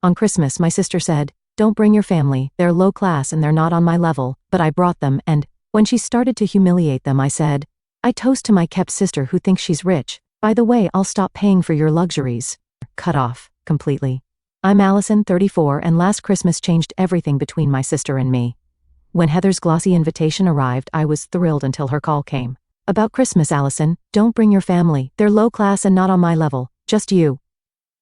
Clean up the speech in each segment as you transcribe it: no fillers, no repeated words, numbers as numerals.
On Christmas, my sister said, "Don't bring your family, they're low class and they're not on my level," but I brought them, and when she started to humiliate them, I said, "I toast to my kept sister who thinks she's rich. By the way, I'll stop paying for your luxuries." Cut off, completely. I'm Allison, 34, and last Christmas changed everything between my sister and me. When Heather's glossy invitation arrived, I was thrilled until her call came. "About Christmas, Allison, don't bring your family, they're low class and not on my level, just you."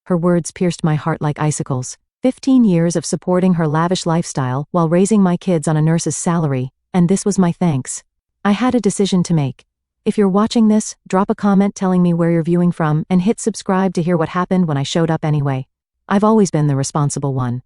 Her words pierced my heart like icicles. 15 years of supporting her lavish lifestyle while raising my kids on a nurse's salary, and this was my thanks. I had a decision to make. If you're watching this, drop a comment telling me where you're viewing from and hit subscribe to hear what happened when I showed up anyway. I've always been the responsible one.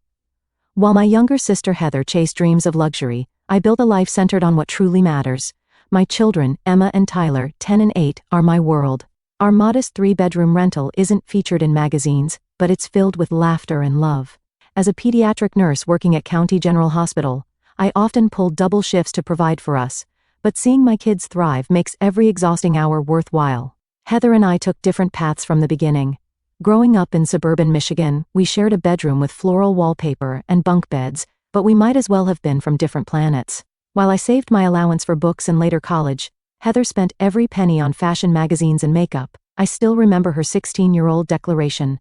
While my younger sister Heather chased dreams of luxury, I built a life centered on what truly matters. My children, Emma and Tyler, 10 and 8, are my world. Our modest 3-bedroom rental isn't featured in magazines, but it's filled with laughter and love. As a pediatric nurse working at County General Hospital, I often pulled double shifts to provide for us, but seeing my kids thrive makes every exhausting hour worthwhile. Heather and I took different paths from the beginning. Growing up in suburban Michigan, we shared a bedroom with floral wallpaper and bunk beds, but we might as well have been from different planets. While I saved my allowance for books and later college, Heather spent every penny on fashion magazines and makeup. I still remember her 16-year-old declaration,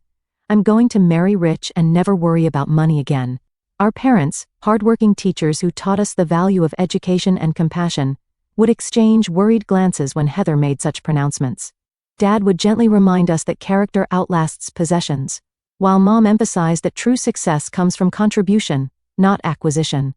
"I'm going to marry rich and never worry about money again." Our parents, hardworking teachers who taught us the value of education and compassion, would exchange worried glances when Heather made such pronouncements. Dad would gently remind us that character outlasts possessions, while Mom emphasized that true success comes from contribution, not acquisition.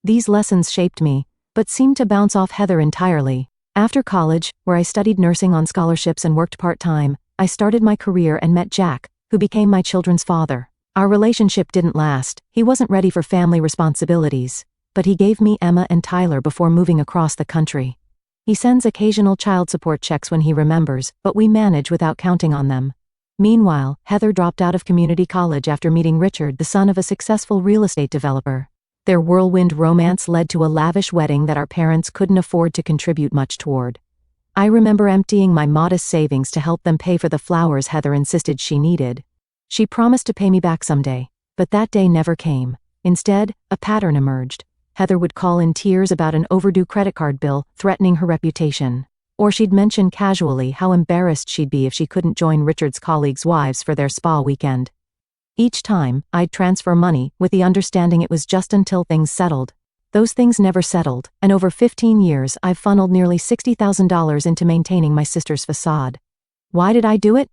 These lessons shaped me, but seemed to bounce off Heather entirely. After college, where I studied nursing on scholarships and worked part-time, I started my career and met Jack, who became my children's father. Our relationship didn't last. He wasn't ready for family responsibilities, but he gave me Emma and Tyler before moving across the country. He sends occasional child support checks when he remembers, but we manage without counting on them. Meanwhile, Heather dropped out of community college after meeting Richard, the son of a successful real estate developer. Their whirlwind romance led to a lavish wedding that our parents couldn't afford to contribute much toward. I remember emptying my modest savings to help them pay for the flowers Heather insisted she needed. She promised to pay me back someday, but that day never came. Instead, a pattern emerged. Heather would call in tears about an overdue credit card bill, threatening her reputation. Or she'd mention casually how embarrassed she'd be if she couldn't join Richard's colleagues' wives for their spa weekend. Each time, I'd transfer money, with the understanding it was just until things settled. Those things never settled, and over 15 years I've funneled nearly $60,000 into maintaining my sister's facade. Why did I do it?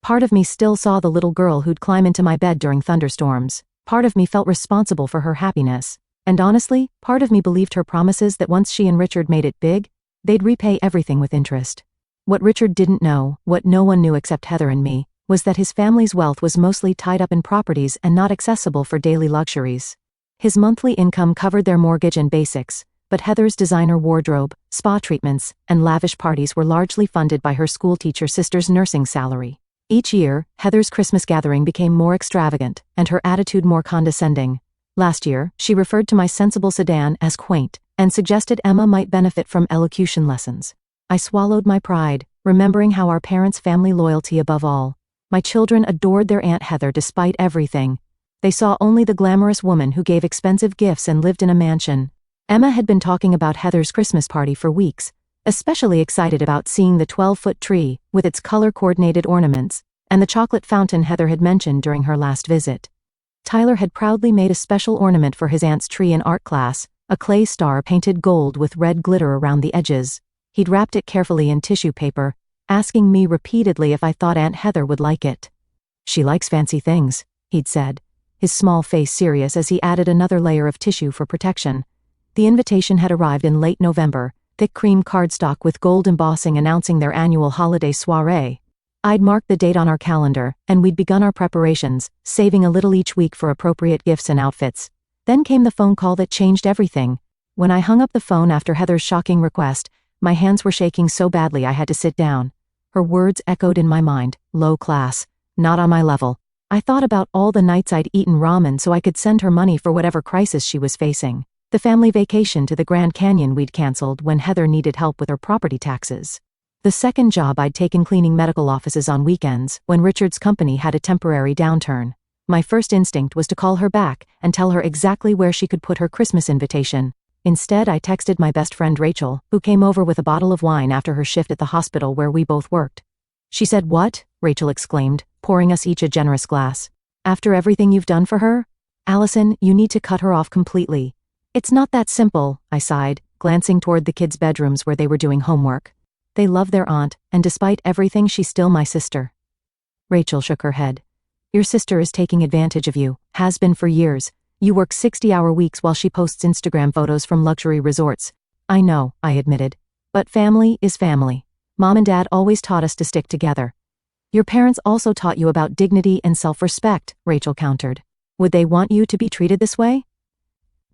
Part of me still saw the little girl who'd climb into my bed during thunderstorms. Part of me felt responsible for her happiness. And honestly, part of me believed her promises that once she and Richard made it big, they'd repay everything with interest. What Richard didn't know, what no one knew except Heather and me, was that his family's wealth was mostly tied up in properties and not accessible for daily luxuries. His monthly income covered their mortgage and basics, but Heather's designer wardrobe, spa treatments, and lavish parties were largely funded by her schoolteacher sister's nursing salary. Each year, Heather's Christmas gathering became more extravagant, and her attitude more condescending. Last year, she referred to my sensible sedan as quaint, and suggested Emma might benefit from elocution lessons. I swallowed my pride, remembering how our parents' family loyalty above all. My children adored their Aunt Heather despite everything. They saw only the glamorous woman who gave expensive gifts and lived in a mansion. Emma had been talking about Heather's Christmas party for weeks, especially excited about seeing the 12-foot tree, with its color-coordinated ornaments, and the chocolate fountain Heather had mentioned during her last visit. Tyler had proudly made a special ornament for his aunt's tree in art class, a clay star painted gold with red glitter around the edges. He'd wrapped it carefully in tissue paper, asking me repeatedly if I thought Aunt Heather would like it. "She likes fancy things," he'd said, his small face serious as he added another layer of tissue for protection. The invitation had arrived in late November, thick cream cardstock with gold embossing announcing their annual holiday soiree. I'd marked the date on our calendar, and we'd begun our preparations, saving a little each week for appropriate gifts and outfits. Then came the phone call that changed everything. When I hung up the phone after Heather's shocking request, my hands were shaking so badly I had to sit down. Her words echoed in my mind, low class, not on my level. I thought about all the nights I'd eaten ramen so I could send her money for whatever crisis she was facing. The family vacation to the Grand Canyon we'd canceled when Heather needed help with her property taxes. The second job I'd taken cleaning medical offices on weekends when Richard's company had a temporary downturn. My first instinct was to call her back and tell her exactly where she could put her Christmas invitation. Instead, I texted my best friend Rachel, who came over with a bottle of wine after her shift at the hospital where we both worked. She said, "What?" Rachel exclaimed, pouring us each a generous glass. "After everything you've done for her? Allison, you need to cut her off completely." "It's not that simple," I sighed, glancing toward the kids' bedrooms where they were doing homework. "They love their aunt, and despite everything, she's still my sister." Rachel shook her head. "Your sister is taking advantage of you, has been for years. You work 60-hour weeks while she posts Instagram photos from luxury resorts." "I know," I admitted. "But family is family. Mom and Dad always taught us to stick together." "Your parents also taught you about dignity and self-respect," Rachel countered. "Would they want you to be treated this way?"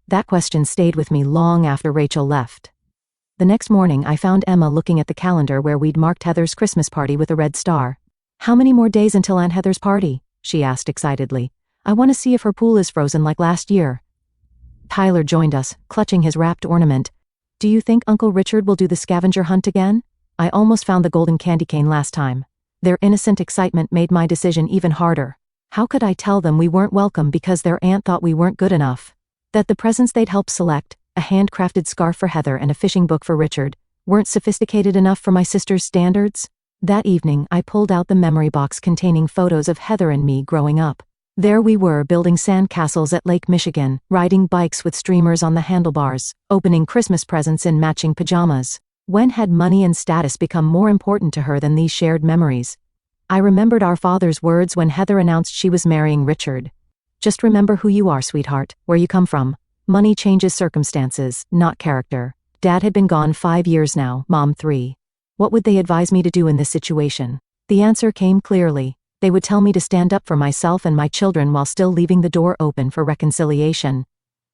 That question stayed with me long after Rachel left. The next morning, I found Emma looking at the calendar where we'd marked Heather's Christmas party with a red star. "How many more days until Aunt Heather's party?" she asked excitedly. "I want to see if her pool is frozen like last year." Tyler joined us, clutching his wrapped ornament. "Do you think Uncle Richard will do the scavenger hunt again? I almost found the golden candy cane last time." Their innocent excitement made my decision even harder. How could I tell them we weren't welcome because their aunt thought we weren't good enough? That the presents they'd helped select, a handcrafted scarf for Heather and a fishing book for Richard, weren't sophisticated enough for my sister's standards? That evening, I pulled out the memory box containing photos of Heather and me growing up. There we were, building sand castles at Lake Michigan, riding bikes with streamers on the handlebars, opening Christmas presents in matching pajamas. When had money and status become more important to her than these shared memories? I remembered our father's words when Heather announced she was marrying Richard. "Just remember who you are, sweetheart, where you come from. Money changes circumstances, not character." Dad had been gone 5 years now, Mom 3. What would they advise me to do in this situation? The answer came clearly. They would tell me to stand up for myself and my children while still leaving the door open for reconciliation.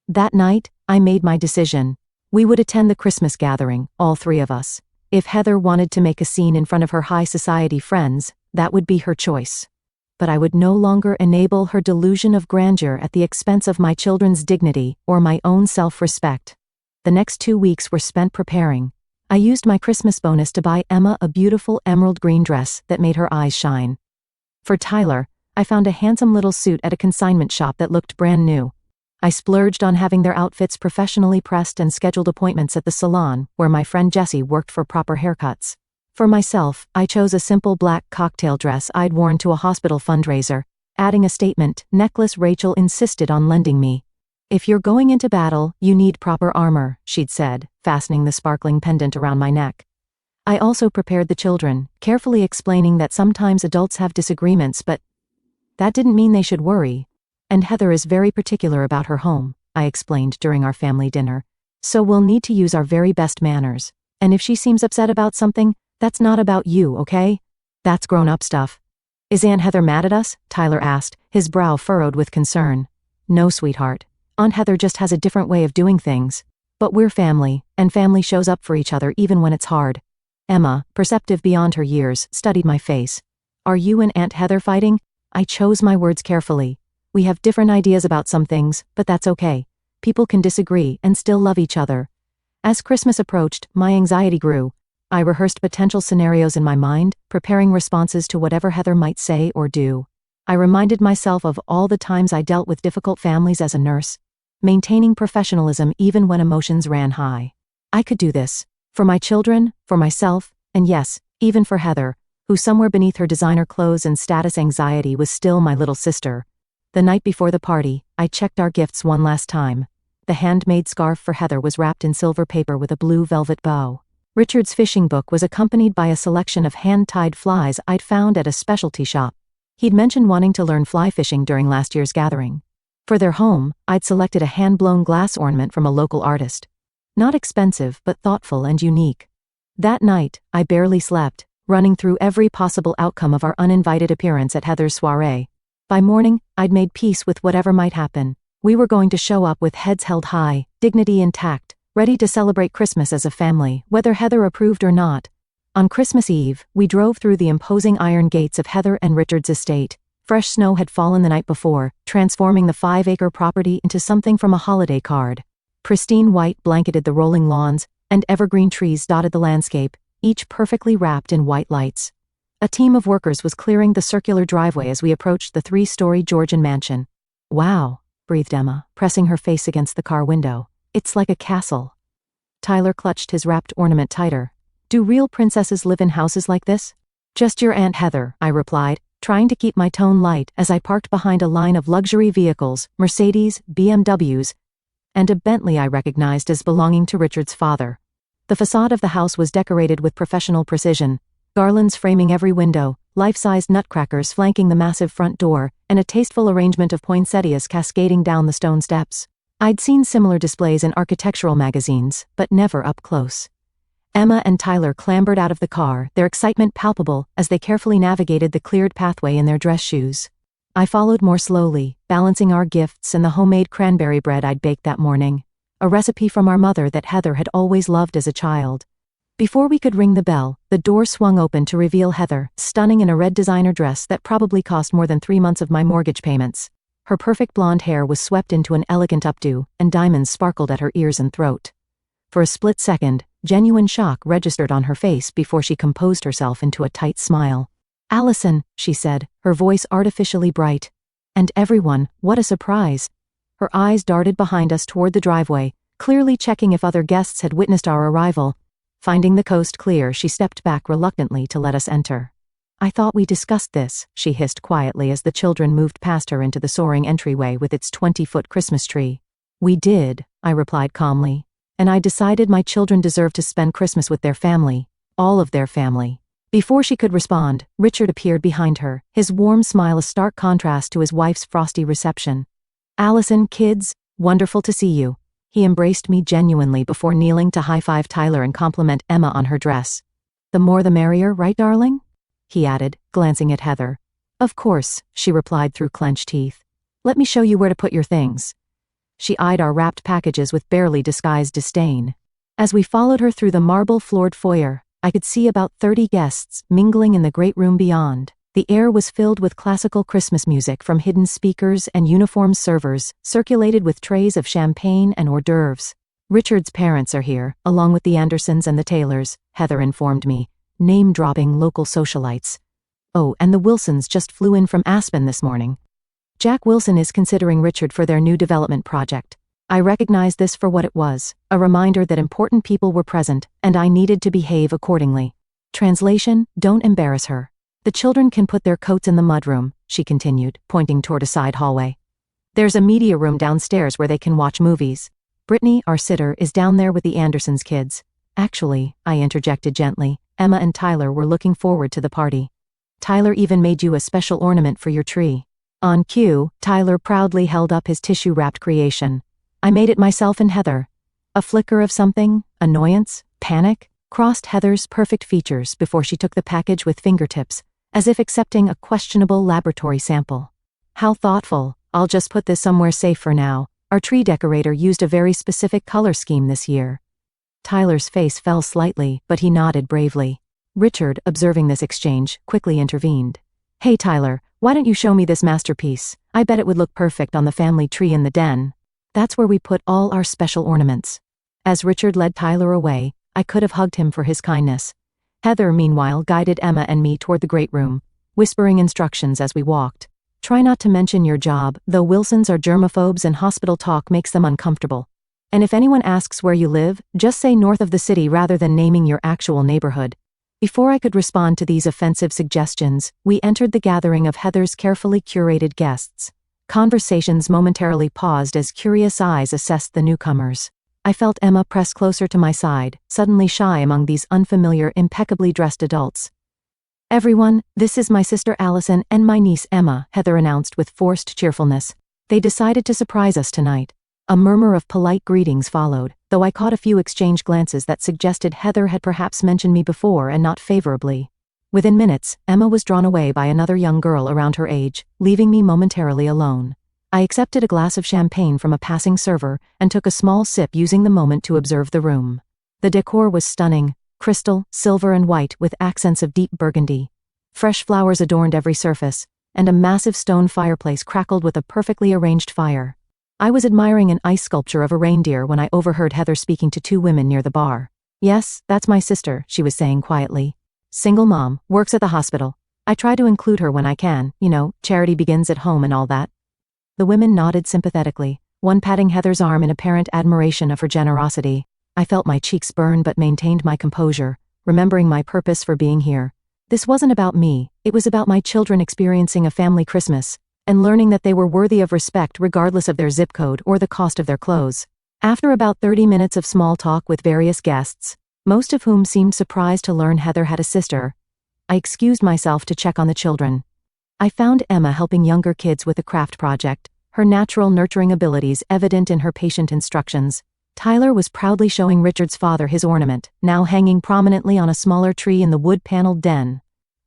That night, I made my decision. We would attend the Christmas gathering, all 3 of us. If Heather wanted to make a scene in front of her high society friends, that would be her choice. But I would no longer enable her delusion of grandeur at the expense of my children's dignity or my own self-respect. The next 2 weeks were spent preparing. I used my Christmas bonus to buy Emma a beautiful emerald green dress that made her eyes shine. For Tyler, I found a handsome little suit at a consignment shop that looked brand new. I splurged on having their outfits professionally pressed and scheduled appointments at the salon where my friend Jessie worked for proper haircuts. For myself, I chose a simple black cocktail dress I'd worn to a hospital fundraiser, adding a statement necklace Rachel insisted on lending me. "If you're going into battle, you need proper armor," she'd said, fastening the sparkling pendant around my neck. I also prepared the children, carefully explaining that sometimes adults have disagreements, but that didn't mean they should worry. "And Heather is very particular about her home," I explained during our family dinner. "So we'll need to use our very best manners. And if she seems upset about something, that's not about you, okay? That's grown-up stuff." "Is Aunt Heather mad at us?" Tyler asked, his brow furrowed with concern. "No, sweetheart. Aunt Heather just has a different way of doing things. But we're family, and family shows up for each other even when it's hard." Emma, perceptive beyond her years, studied my face. "Are you and Aunt Heather fighting?" I chose my words carefully. "We have different ideas about some things, but that's okay. People can disagree and still love each other." As Christmas approached, my anxiety grew. I rehearsed potential scenarios in my mind, preparing responses to whatever Heather might say or do. I reminded myself of all the times I dealt with difficult families as a nurse, maintaining professionalism even when emotions ran high. I could do this. For my children, for myself, and yes, even for Heather, who somewhere beneath her designer clothes and status anxiety was still my little sister. The night before the party, I checked our gifts one last time. The handmade scarf for Heather was wrapped in silver paper with a blue velvet bow. Richard's fishing book was accompanied by a selection of hand-tied flies I'd found at a specialty shop. He'd mentioned wanting to learn fly fishing during last year's gathering. For their home, I'd selected a hand-blown glass ornament from a local artist. Not expensive, but thoughtful and unique. That night, I barely slept, running through every possible outcome of our uninvited appearance at Heather's soiree. By morning, I'd made peace with whatever might happen. We were going to show up with heads held high, dignity intact, ready to celebrate Christmas as a family, whether Heather approved or not. On Christmas Eve, we drove through the imposing iron gates of Heather and Richard's estate. Fresh snow had fallen the night before, transforming the 5-acre property into something from a holiday card. Pristine white blanketed the rolling lawns, and evergreen trees dotted the landscape, each perfectly wrapped in white lights. A team of workers was clearing the circular driveway as we approached the 3-story Georgian mansion. Wow, breathed Emma, pressing her face against the car window. It's like a castle. Tyler clutched his wrapped ornament tighter. Do real princesses live in houses like this? Just your Aunt Heather, I replied, trying to keep my tone light as I parked behind a line of luxury vehicles, Mercedes, BMWs, and a Bentley I recognized as belonging to Richard's father. The facade of the house was decorated with professional precision, garlands framing every window, life-sized nutcrackers flanking the massive front door, and a tasteful arrangement of poinsettias cascading down the stone steps. I'd seen similar displays in architectural magazines, but never up close. Emma and Tyler clambered out of the car, their excitement palpable as they carefully navigated the cleared pathway in their dress shoes. I followed more slowly, balancing our gifts and the homemade cranberry bread I'd baked that morning, a recipe from our mother that Heather had always loved as a child. Before we could ring the bell, the door swung open to reveal Heather, stunning in a red designer dress that probably cost more than 3 months of my mortgage payments. Her perfect blonde hair was swept into an elegant updo, and diamonds sparkled at her ears and throat. For a split second, genuine shock registered on her face before she composed herself into a tight smile. "Allison," she said, her voice artificially bright. "And everyone, what a surprise." Her eyes darted behind us toward the driveway, clearly checking if other guests had witnessed our arrival. Finding the coast clear, she stepped back reluctantly to let us enter. "I thought we discussed this," she hissed quietly as the children moved past her into the soaring entryway with its 20-foot Christmas tree. "We did," I replied calmly. "And I decided my children deserved to spend Christmas with their family. All of their family." Before she could respond, Richard appeared behind her, his warm smile a stark contrast to his wife's frosty reception. "Allison, kids, wonderful to see you." He embraced me genuinely before kneeling to high-five Tyler and compliment Emma on her dress. "The more the merrier, right, darling?" he added, glancing at Heather. "Of course," she replied through clenched teeth. "Let me show you where to put your things." She eyed our wrapped packages with barely disguised disdain. As we followed her through the marble-floored foyer, I could see about 30 guests mingling in the great room beyond. The air was filled with classical Christmas music from hidden speakers and uniformed servers, circulated with trays of champagne and hors d'oeuvres. "Richard's parents are here, along with the Andersons and the Taylors," Heather informed me, name-dropping local socialites. "Oh, and the Wilsons just flew in from Aspen this morning. Jack Wilson is considering Richard for their new development project." I recognized this for what it was, a reminder that important people were present, and I needed to behave accordingly. Translation: don't embarrass her. "The children can put their coats in the mudroom," she continued, pointing toward a side hallway. "There's a media room downstairs where they can watch movies. Brittany, our sitter, is down there with the Andersons kids." "Actually," I interjected gently, "Emma and Tyler were looking forward to the party. Tyler even made you a special ornament for your tree." On cue, Tyler proudly held up his tissue-wrapped creation. "I made it myself and Heather." A flicker of something, annoyance, panic, crossed Heather's perfect features before she took the package with fingertips, as if accepting a questionable laboratory sample. "How thoughtful. I'll just put this somewhere safe for now. Our tree decorator used a very specific color scheme this year." Tyler's face fell slightly, but he nodded bravely. Richard, observing this exchange, quickly intervened. "Hey Tyler, why don't you show me this masterpiece? I bet it would look perfect on the family tree in the den. That's where we put all our special ornaments." As Richard led Tyler away, I could have hugged him for his kindness. Heather, meanwhile, guided Emma and me toward the great room, whispering instructions as we walked. "Try not to mention your job, though Wilsons are germaphobes and hospital talk makes them uncomfortable. And if anyone asks where you live, just say north of the city rather than naming your actual neighborhood." Before I could respond to these offensive suggestions, we entered the gathering of Heather's carefully curated guests. Conversations momentarily paused as curious eyes assessed the newcomers. I felt Emma press closer to my side, suddenly shy among these unfamiliar, impeccably dressed adults. "Everyone, this is my sister Allison and my niece Emma," Heather announced with forced cheerfulness. "They decided to surprise us tonight." A murmur of polite greetings followed, though I caught a few exchanged glances that suggested Heather had perhaps mentioned me before and not favorably. Within minutes, Emma was drawn away by another young girl around her age, leaving me momentarily alone. I accepted a glass of champagne from a passing server and took a small sip, using the moment to observe the room. The decor was stunning, crystal, silver and white with accents of deep burgundy. Fresh flowers adorned every surface, and a massive stone fireplace crackled with a perfectly arranged fire. I was admiring an ice sculpture of a reindeer when I overheard Heather speaking to two women near the bar. "Yes, that's my sister," she was saying quietly. Single mom, works at the hospital. I try to include her when I can, charity begins at home and all that. The women nodded sympathetically, one patting Heather's arm in apparent admiration of her generosity. I felt my cheeks burn but maintained my composure, remembering my purpose for being here. This wasn't about me, it was about my children experiencing a family Christmas, and learning that they were worthy of respect regardless of their zip code or the cost of their clothes. After about 30 minutes of small talk with various guests, most of whom seemed surprised to learn Heather had a sister, I excused myself to check on the children. I found Emma helping younger kids with a craft project, her natural nurturing abilities evident in her patient instructions. Tyler was proudly showing Richard's father his ornament, now hanging prominently on a smaller tree in the wood-paneled den.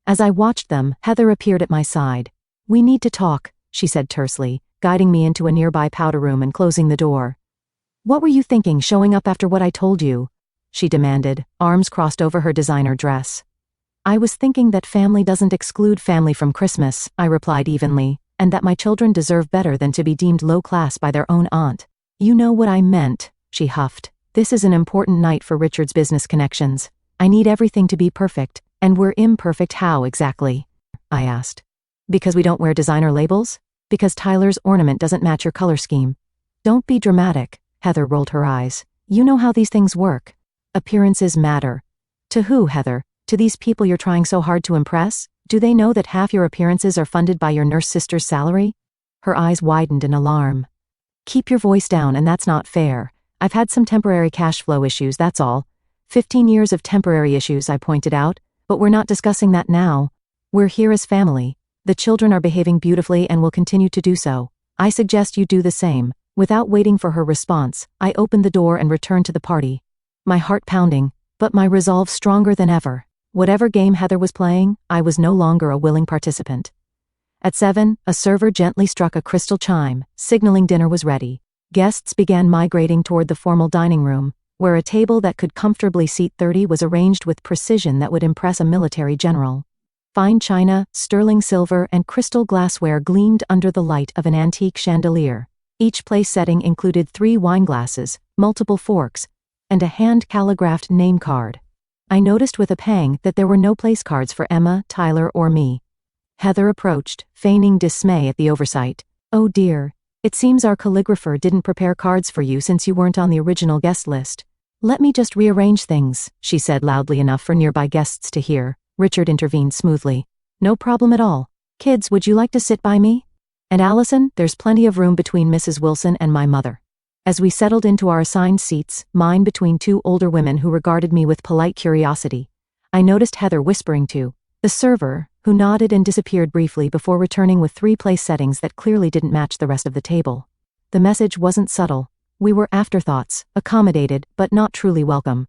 As I watched them, Heather appeared at my side. "We need to talk," she said tersely, guiding me into a nearby powder room and closing the door. "What were you thinking showing up after what I told you?" she demanded, arms crossed over her designer dress. "I was thinking that family doesn't exclude family from Christmas," I replied evenly, "and that my children deserve better than to be deemed low class by their own aunt." "You know what I meant," she huffed. "This is an important night for Richard's business connections. I need everything to be perfect, and we're imperfect. How exactly?" I asked. "Because we don't wear designer labels? Because Tyler's ornament doesn't match your color scheme?" "Don't be dramatic," Heather rolled her eyes. "You know how these things work. Appearances matter." "To who, Heather? To these people you're trying so hard to impress? Do they know that half your appearances are funded by your nurse sister's salary?" Her eyes widened in alarm. "Keep your voice down, and that's not fair. I've had some temporary cash flow issues, that's all." 15 years of temporary issues, I pointed out, "but we're not discussing that now. We're here as family. The children are behaving beautifully and will continue to do so. I suggest you do the same." Without waiting for her response, I opened the door and returned to the party. My heart pounding, but my resolve stronger than ever. Whatever game Heather was playing, I was no longer a willing participant. At 7, a server gently struck a crystal chime, signaling dinner was ready. Guests began migrating toward the formal dining room, where a table that could comfortably seat 30 was arranged with precision that would impress a military general. Fine china, sterling silver, and crystal glassware gleamed under the light of an antique chandelier. Each place setting included 3 wine glasses, multiple forks, and a hand-calligraphed name card. I noticed with a pang that there were no place cards for Emma, Tyler, or me. Heather approached, feigning dismay at the oversight. "Oh dear, it seems our calligrapher didn't prepare cards for you since you weren't on the original guest list. Let me just rearrange things," she said loudly enough for nearby guests to hear. Richard intervened smoothly. "No problem at all. Kids, would you like to sit by me? And Allison, there's plenty of room between Mrs. Wilson and my mother." As we settled into our assigned seats, mine between 2 older women who regarded me with polite curiosity, I noticed Heather whispering to the server, who nodded and disappeared briefly before returning with 3 place settings that clearly didn't match the rest of the table. The message wasn't subtle. We were afterthoughts, accommodated, but not truly welcome.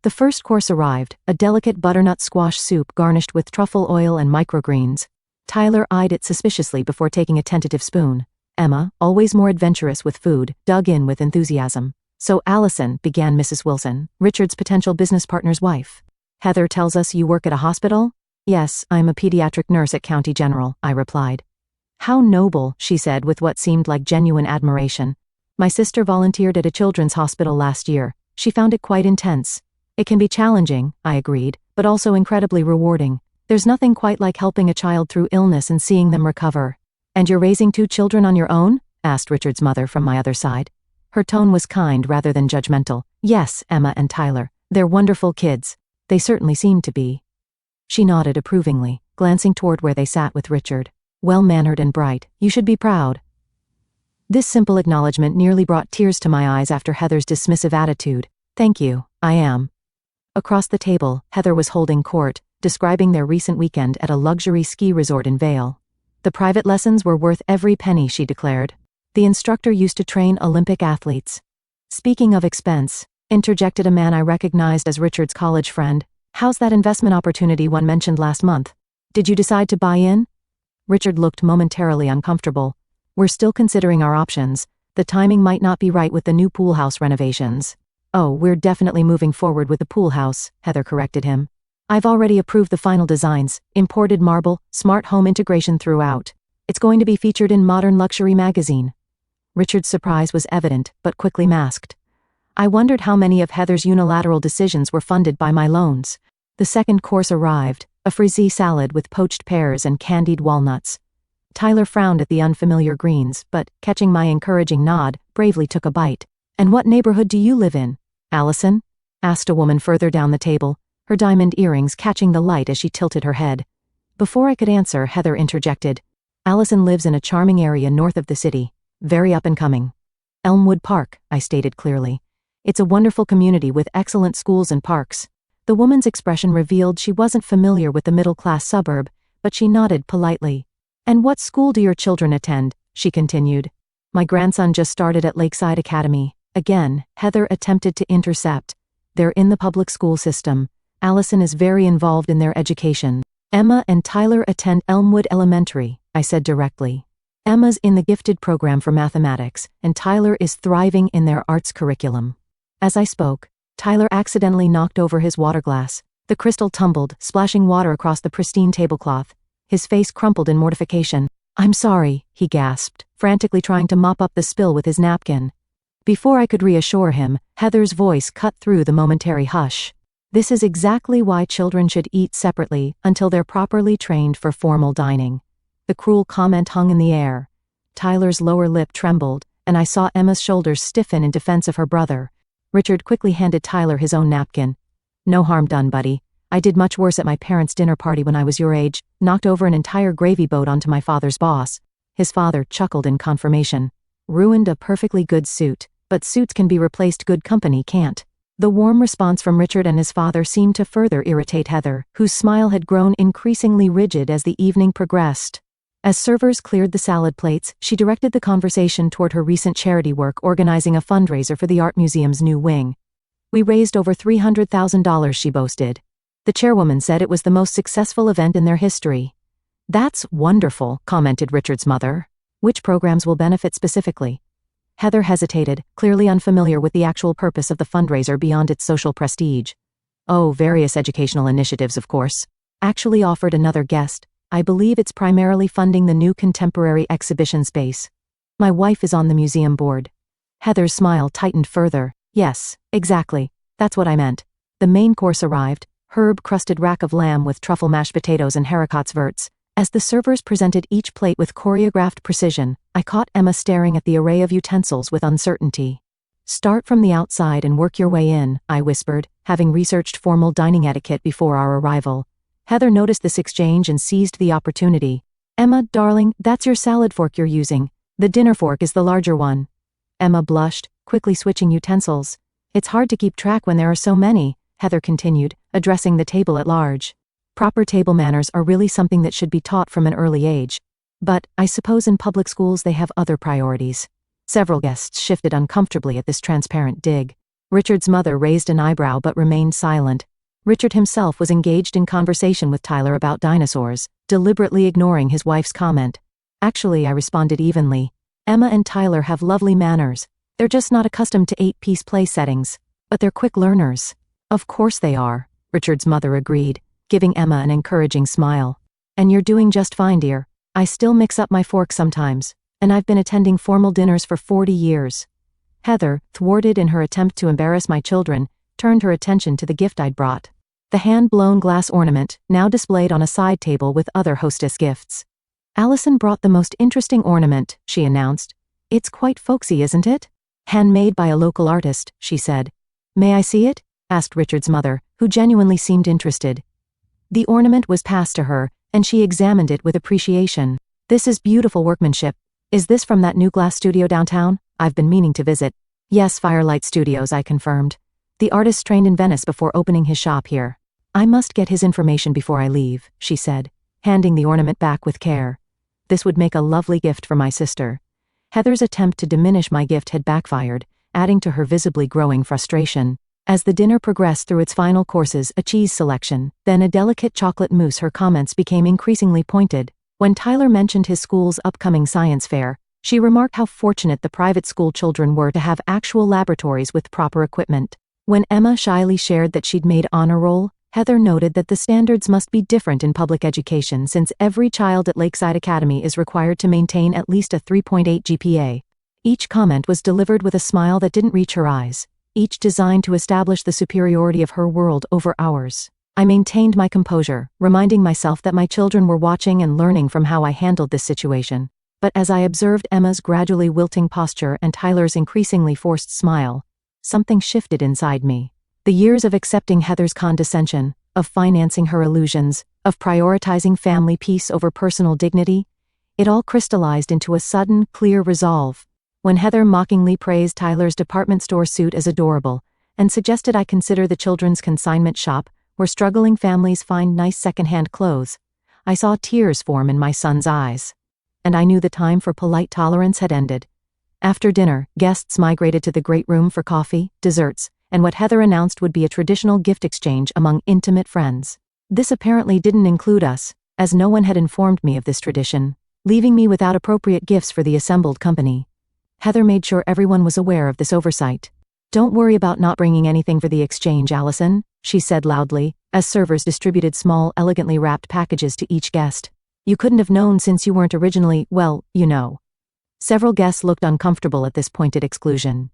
The first course arrived, a delicate butternut squash soup garnished with truffle oil and microgreens. Tyler eyed it suspiciously before taking a tentative spoon. Emma, always more adventurous with food, dug in with enthusiasm. "So Allison," began Mrs. Wilson, Richard's potential business partner's wife. "Heather tells us you work at a hospital?" "Yes, I'm a pediatric nurse at County General," I replied. "How noble," she said with what seemed like genuine admiration. "My sister volunteered at a children's hospital last year. She found it quite intense." "It can be challenging," I agreed, "but also incredibly rewarding. There's nothing quite like helping a child through illness and seeing them recover." "And you're raising 2 children on your own?" asked Richard's mother from my other side. Her tone was kind rather than judgmental. "Yes, Emma and Tyler. They're wonderful kids. They certainly seem to be." She nodded approvingly, glancing toward where they sat with Richard. "Well-mannered and bright. You should be proud." This simple acknowledgement nearly brought tears to my eyes after Heather's dismissive attitude. "Thank you, I am." Across the table, Heather was holding court, describing their recent weekend at a luxury ski resort in Vail. "The private lessons were worth every penny," she declared. "The instructor used to train Olympic athletes." "Speaking of expense," interjected a man I recognized as Richard's college friend, "how's that investment opportunity one mentioned last month? Did you decide to buy in?" Richard looked momentarily uncomfortable. "We're still considering our options. The timing might not be right with the new pool house renovations." "Oh, we're definitely moving forward with the pool house," Heather corrected him. "I've already approved the final designs, imported marble, smart home integration throughout. It's going to be featured in Modern Luxury magazine." Richard's surprise was evident, but quickly masked. I wondered how many of Heather's unilateral decisions were funded by my loans. The second course arrived, a frisee salad with poached pears and candied walnuts. Tyler frowned at the unfamiliar greens, but, catching my encouraging nod, bravely took a bite. "And what neighborhood do you live in, Allison?" asked a woman further down the table, her diamond earrings catching the light as she tilted her head. Before I could answer, Heather interjected. "Allison lives in a charming area north of the city, very up and coming. Elmwood Park," I stated clearly. "It's a wonderful community with excellent schools and parks." The woman's expression revealed she wasn't familiar with the middle-class suburb, but she nodded politely. "And what school do your children attend?" she continued. "My grandson just started at Lakeside Academy." Again, Heather attempted to intercept. "They're in the public school system. Allison is very involved in their education. Emma and Tyler attend Elmwood Elementary," I said directly. "Emma's in the gifted program for mathematics, and Tyler is thriving in their arts curriculum." As I spoke, Tyler accidentally knocked over his water glass. The crystal tumbled, splashing water across the pristine tablecloth. His face crumpled in mortification. "I'm sorry," he gasped, frantically trying to mop up the spill with his napkin. Before I could reassure him, Heather's voice cut through the momentary hush. "This is exactly why children should eat separately until they're properly trained for formal dining." The cruel comment hung in the air. Tyler's lower lip trembled, and I saw Emma's shoulders stiffen in defense of her brother. Richard quickly handed Tyler his own napkin. "No harm done, buddy. I did much worse at my parents' dinner party when I was your age, knocked over an entire gravy boat onto my father's boss." His father chuckled in confirmation. "Ruined a perfectly good suit, but suits can be replaced, good company can't." The warm response from Richard and his father seemed to further irritate Heather, whose smile had grown increasingly rigid as the evening progressed. As servers cleared the salad plates, she directed the conversation toward her recent charity work organizing a fundraiser for the Art Museum's new wing. "We raised over $300,000, she boasted. The chairwoman said it was the most successful event in their history. "That's wonderful," commented Richard's mother. "Which programs will benefit specifically?" Heather hesitated, clearly unfamiliar with the actual purpose of the fundraiser beyond its social prestige. "Oh, various educational initiatives, of course." Actually offered another guest. "I believe it's primarily funding the new contemporary exhibition space. My wife is on the museum board." Heather's smile tightened further. "Yes, exactly. That's what I meant." The main course arrived, herb-crusted rack of lamb with truffle mashed potatoes and haricots verts. As the servers presented each plate with choreographed precision, I caught Emma staring at the array of utensils with uncertainty. "Start from the outside and work your way in," I whispered, having researched formal dining etiquette before our arrival. Heather noticed this exchange and seized the opportunity. "Emma, darling, that's your salad fork you're using. The dinner fork is the larger one." Emma blushed, quickly switching utensils. "It's hard to keep track when there are so many," Heather continued, addressing the table at large. "Proper table manners are really something that should be taught from an early age. But I suppose in public schools they have other priorities." Several guests shifted uncomfortably at this transparent dig. Richard's mother raised an eyebrow but remained silent. Richard himself was engaged in conversation with Tyler about dinosaurs, deliberately ignoring his wife's comment. "Actually," I responded evenly, "Emma and Tyler have lovely manners. They're just not accustomed to 8-piece play settings. But they're quick learners." "Of course they are," Richard's mother agreed, giving Emma an encouraging smile. "And you're doing just fine, dear. I still mix up my forks sometimes, and I've been attending formal dinners for 40 years. Heather, thwarted in her attempt to embarrass my children, turned her attention to the gift I'd brought. The hand-blown glass ornament, now displayed on a side table with other hostess gifts. "Allison brought the most interesting ornament," she announced. "It's quite folksy, isn't it? Handmade by a local artist," she said. "May I see it?" asked Richard's mother, who genuinely seemed interested. The ornament was passed to her, and she examined it with appreciation. "This is beautiful workmanship. Is this from that new glass studio downtown? I've been meaning to visit." "Yes, Firelight Studios," I confirmed. "The artist trained in Venice before opening his shop here." "I must get his information before I leave," she said, handing the ornament back with care. "This would make a lovely gift for my sister." Heather's attempt to diminish my gift had backfired, adding to her visibly growing frustration. As the dinner progressed through its final courses, a cheese selection, then a delicate chocolate mousse, her comments became increasingly pointed. When Tyler mentioned his school's upcoming science fair, she remarked how fortunate the private school children were to have actual laboratories with proper equipment. When Emma shyly shared that she'd made honor roll, Heather noted that the standards must be different in public education since every child at Lakeside Academy is required to maintain at least a 3.8 GPA. Each comment was delivered with a smile that didn't reach her eyes, each designed to establish the superiority of her world over ours. I maintained my composure, reminding myself that my children were watching and learning from how I handled this situation. But as I observed Emma's gradually wilting posture and Tyler's increasingly forced smile, something shifted inside me. The years of accepting Heather's condescension, of financing her illusions, of prioritizing family peace over personal dignity, it all crystallized into a sudden, clear resolve. When Heather mockingly praised Tyler's department store suit as adorable, and suggested I consider the children's consignment shop, where struggling families find nice secondhand clothes, I saw tears form in my son's eyes. And I knew the time for polite tolerance had ended. After dinner, guests migrated to the great room for coffee, desserts, and what Heather announced would be a traditional gift exchange among intimate friends. This apparently didn't include us, as no one had informed me of this tradition, leaving me without appropriate gifts for the assembled company. Heather made sure everyone was aware of this oversight. "Don't worry about not bringing anything for the exchange, Allison," she said loudly, as servers distributed small, elegantly wrapped packages to each guest. "You couldn't have known since you weren't originally, well, you know." Several guests looked uncomfortable at this pointed exclusion.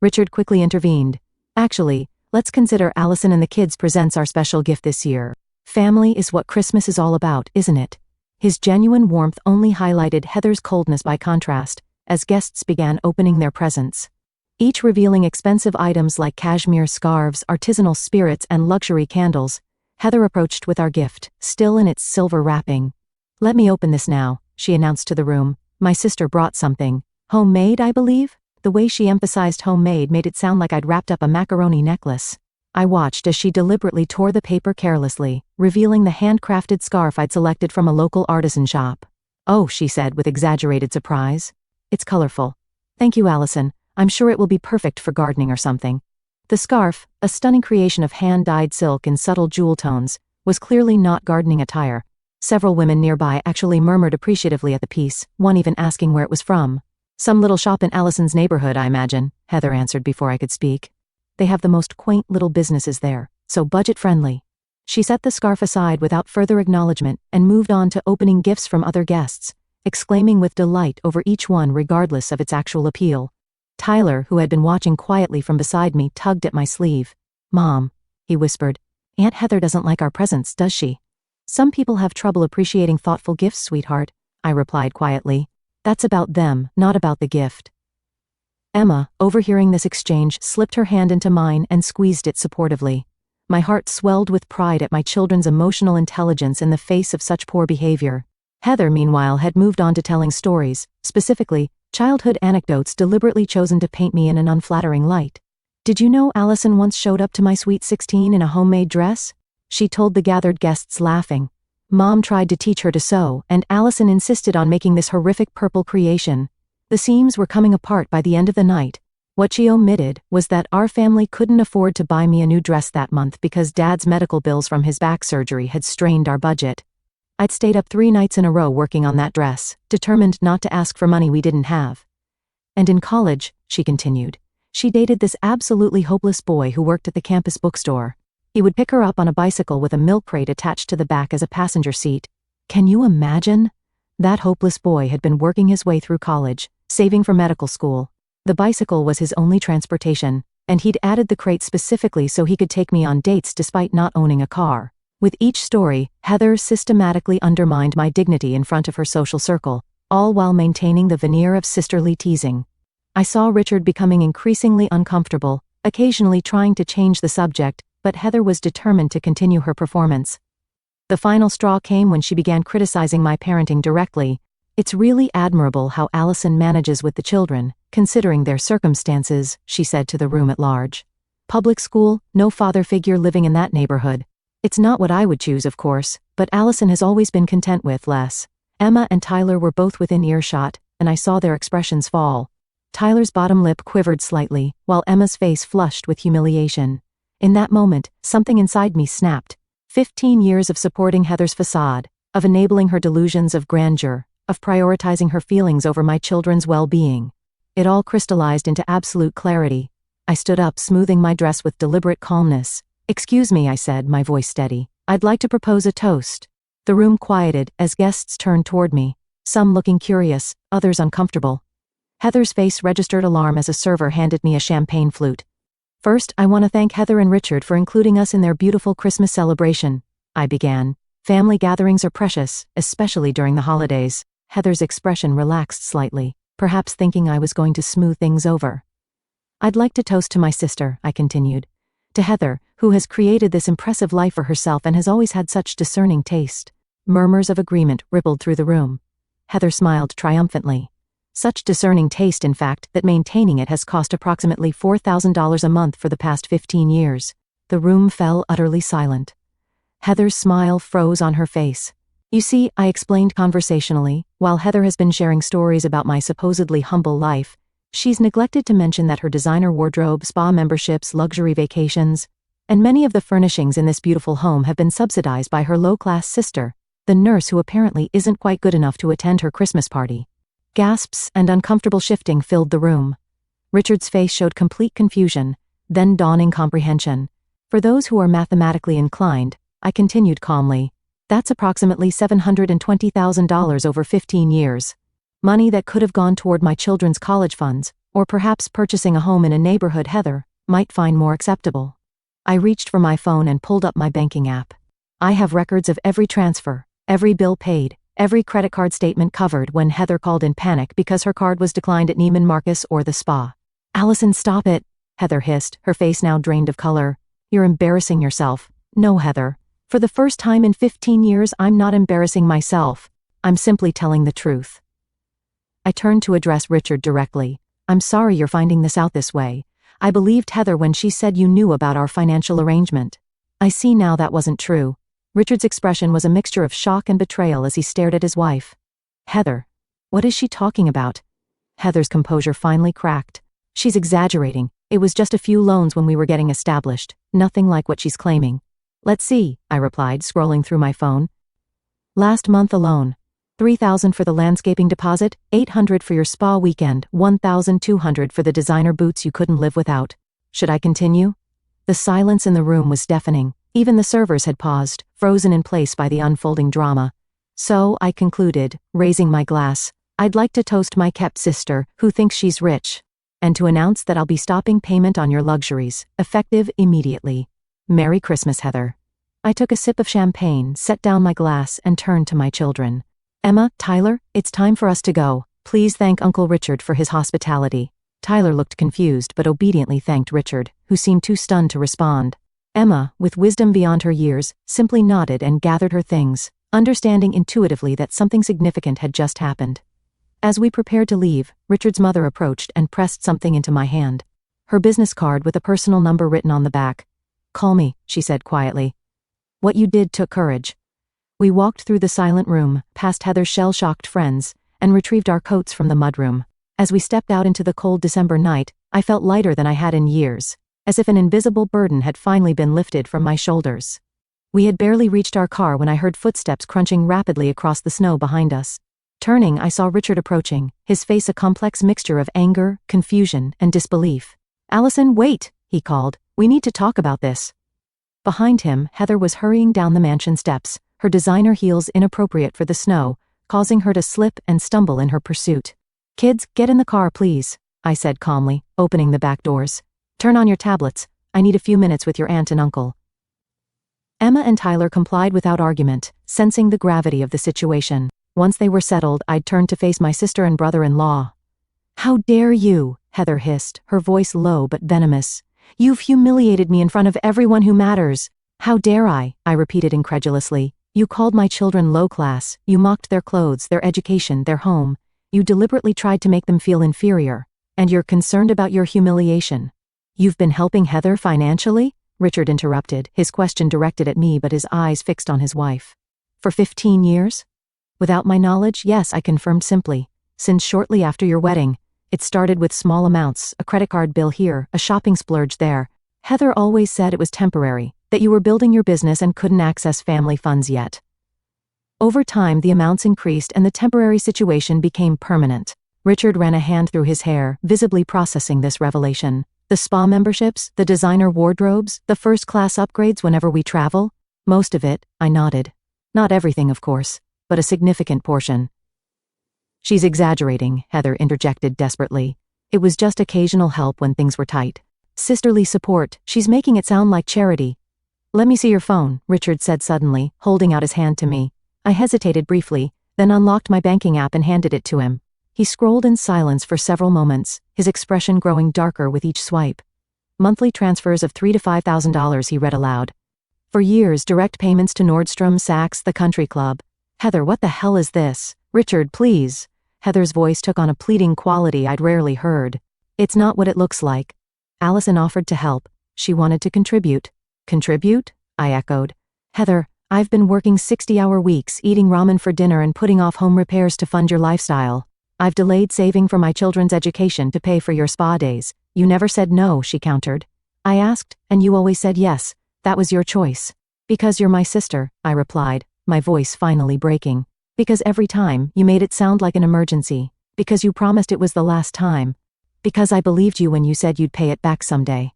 Richard quickly intervened. "Actually, let's consider Allison and the kids presents our special gift this year. Family is what Christmas is all about, isn't it?" His genuine warmth only highlighted Heather's coldness by contrast, as guests began opening their presents. Each revealing expensive items like cashmere scarves, artisanal spirits, and luxury candles, Heather approached with our gift, still in its silver wrapping. "Let me open this now," she announced to the room. "My sister brought something. Homemade, I believe?" The way she emphasized homemade made it sound like I'd wrapped up a macaroni necklace. I watched as she deliberately tore the paper carelessly, revealing the handcrafted scarf I'd selected from a local artisan shop. "Oh," she said with exaggerated surprise. "It's colorful. Thank you, Allison. I'm sure it will be perfect for gardening or something." The scarf, a stunning creation of hand-dyed silk in subtle jewel tones, was clearly not gardening attire. Several women nearby actually murmured appreciatively at the piece, one even asking where it was from. "Some little shop in Allison's neighborhood, I imagine," Heather answered before I could speak. "They have the most quaint little businesses there, so budget-friendly." She set the scarf aside without further acknowledgement and moved on to opening gifts from other guests, exclaiming with delight over each one regardless of its actual appeal. Tyler, who had been watching quietly from beside me, tugged at my sleeve. "Mom," he whispered, "Aunt Heather doesn't like our presents, does she?" "Some people have trouble appreciating thoughtful gifts, sweetheart," I replied quietly. "That's about them, not about the gift." Emma, overhearing this exchange, slipped her hand into mine and squeezed it supportively. My heart swelled with pride at my children's emotional intelligence in the face of such poor behavior. Heather, meanwhile, had moved on to telling stories, specifically, childhood anecdotes deliberately chosen to paint me in an unflattering light. "Did you know Allison once showed up to my sweet 16 in a homemade dress?" she told the gathered guests, laughing. "Mom tried to teach her to sew, and Allison insisted on making this horrific purple creation. The seams were coming apart by the end of the night. What she omitted was that our family couldn't afford to buy me a new dress that month because Dad's medical bills from his back surgery had strained our budget. I'd stayed up 3 nights in a row working on that dress, determined not to ask for money we didn't have. And in college," she continued, "she dated this absolutely hopeless boy who worked at the campus bookstore. He would pick her up on a bicycle with a milk crate attached to the back as a passenger seat. Can you imagine? That hopeless boy had been working his way through college, saving for medical school. The bicycle was his only transportation, and he'd added the crate specifically so he could take me on dates despite not owning a car." With each story, Heather systematically undermined my dignity in front of her social circle, all while maintaining the veneer of sisterly teasing. I saw Richard becoming increasingly uncomfortable, occasionally trying to change the subject, but Heather was determined to continue her performance. The final straw came when she began criticizing my parenting directly. "It's really admirable how Allison manages with the children, considering their circumstances," she said to the room at large. "Public school, no father figure living in that neighborhood. It's not what I would choose, of course, but Allison has always been content with less." Emma and Tyler were both within earshot, and I saw their expressions fall. Tyler's bottom lip quivered slightly, while Emma's face flushed with humiliation. In that moment, something inside me snapped. 15 years of supporting Heather's facade, of enabling her delusions of grandeur, of prioritizing her feelings over my children's well-being. It all crystallized into absolute clarity. I stood up, smoothing my dress with deliberate calmness. "Excuse me," I said, my voice steady. "I'd like to propose a toast." The room quieted as guests turned toward me, some looking curious, others uncomfortable. Heather's face registered alarm as a server handed me a champagne flute. First, I want to thank Heather and Richard for including us in their beautiful Christmas celebration, I began. Family gatherings are precious, especially during the holidays. Heather's expression relaxed slightly, perhaps thinking I was going to smooth things over. I'd like to toast to my sister, I continued. To Heather, who has created this impressive life for herself and has always had such discerning taste. Murmurs of agreement rippled through the room. Heather smiled triumphantly. Such discerning taste, in fact, that maintaining it has cost approximately $4,000 a month for the past 15 years. The room fell utterly silent. Heather's smile froze on her face. You see, I explained conversationally, while Heather has been sharing stories about my supposedly humble life, she's neglected to mention that her designer wardrobe, spa memberships, luxury vacations, and many of the furnishings in this beautiful home have been subsidized by her low-class sister, the nurse who apparently isn't quite good enough to attend her Christmas party. Gasps and uncomfortable shifting filled the room. Richard's face showed complete confusion, then dawning comprehension. For those who are mathematically inclined, I continued calmly, that's approximately $720,000 over 15 years. Money that could have gone toward my children's college funds, or perhaps purchasing a home in a neighborhood Heather might find more acceptable. I reached for my phone and pulled up my banking app. I have records of every transfer, every bill paid, every credit card statement covered when Heather called in panic because her card was declined at Neiman Marcus or the spa. Allison, stop it, Heather hissed, her face now drained of color. You're embarrassing yourself. No, Heather. For the first time in 15 years, I'm not embarrassing myself. I'm simply telling the truth. I turned to address Richard directly. I'm sorry you're finding this out this way. I believed Heather when she said you knew about our financial arrangement. I see now that wasn't true. Richard's expression was a mixture of shock and betrayal as he stared at his wife. Heather. What is she talking about? Heather's composure finally cracked. She's exaggerating. It was just a few loans when we were getting established. Nothing like what she's claiming. Let's see, I replied, scrolling through my phone. Last month alone. $3,000 for the landscaping deposit, $800 for your spa weekend, $1,200 for the designer boots you couldn't live without. Should I continue? The silence in the room was deafening. Even the servers had paused, frozen in place by the unfolding drama. So, I concluded, raising my glass, I'd like to toast my kept sister, who thinks she's rich, and to announce that I'll be stopping payment on your luxuries, effective immediately. Merry Christmas, Heather. I took a sip of champagne, set down my glass, and turned to my children. Emma, Tyler, it's time for us to go. Please thank Uncle Richard for his hospitality. Tyler looked confused but obediently thanked Richard, who seemed too stunned to respond. Emma, with wisdom beyond her years, simply nodded and gathered her things, understanding intuitively that something significant had just happened. As we prepared to leave, Richard's mother approached and pressed something into my hand. Her business card with a personal number written on the back. Call me, she said quietly. What you did took courage. We walked through the silent room, past Heather's shell-shocked friends, and retrieved our coats from the mudroom. As we stepped out into the cold December night, I felt lighter than I had in years, as if an invisible burden had finally been lifted from my shoulders. We had barely reached our car when I heard footsteps crunching rapidly across the snow behind us. Turning, I saw Richard approaching, his face a complex mixture of anger, confusion, and disbelief. Allison, wait, he called. We need to talk about this. Behind him, Heather was hurrying down the mansion steps, her designer heels inappropriate for the snow, causing her to slip and stumble in her pursuit. Kids, get in the car, please, I said calmly, opening the back doors. Turn on your tablets. I need a few minutes with your aunt and uncle. Emma and Tyler complied without argument, sensing the gravity of the situation. Once they were settled, I'd turned to face my sister and brother-in-law. How dare you, Heather hissed, her voice low but venomous. You've humiliated me in front of everyone who matters. How dare I repeated incredulously. You called my children low class, you mocked their clothes, their education, their home. You deliberately tried to make them feel inferior. And you're concerned about your humiliation. You've been helping Heather financially? Richard interrupted, his question directed at me but his eyes fixed on his wife. For 15 years? Without my knowledge, yes, I confirmed simply. Since shortly after your wedding. It started with small amounts, a credit card bill here, a shopping splurge there. Heather always said it was temporary, that you were building your business and couldn't access family funds yet. Over time, the amounts increased and the temporary situation became permanent. Richard ran a hand through his hair, visibly processing this revelation. The spa memberships, the designer wardrobes, the first-class upgrades whenever we travel? Most of it, I nodded. Not everything, of course, but a significant portion. She's exaggerating, Heather interjected desperately. It was just occasional help when things were tight. Sisterly support, she's making it sound like charity. Let me see your phone, Richard said suddenly, holding out his hand to me. I hesitated briefly, then unlocked my banking app and handed it to him. He scrolled in silence for several moments, his expression growing darker with each swipe. Monthly transfers of $3,000 to $5,000, he read aloud. For years, direct payments to Nordstrom, Saks, the country club. Heather, what the hell is this? Richard, please. Heather's voice took on a pleading quality I'd rarely heard. It's not what it looks like. Allison offered to help. She wanted to contribute. Contribute? I echoed. Heather, I've been working 60-hour weeks, eating ramen for dinner and putting off home repairs to fund your lifestyle. I've delayed saving for my children's education to pay for your spa days. You never said no, she countered. I asked, and you always said yes. That was your choice. Because you're my sister, I replied, my voice finally breaking. Because every time, you made it sound like an emergency. Because you promised it was the last time. Because I believed you when you said you'd pay it back someday.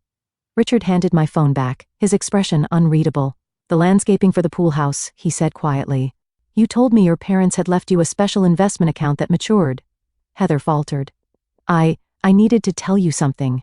Richard handed my phone back, his expression unreadable. The landscaping for the pool house, he said quietly. You told me your parents had left you a special investment account that matured. Heather faltered. I needed to tell you something.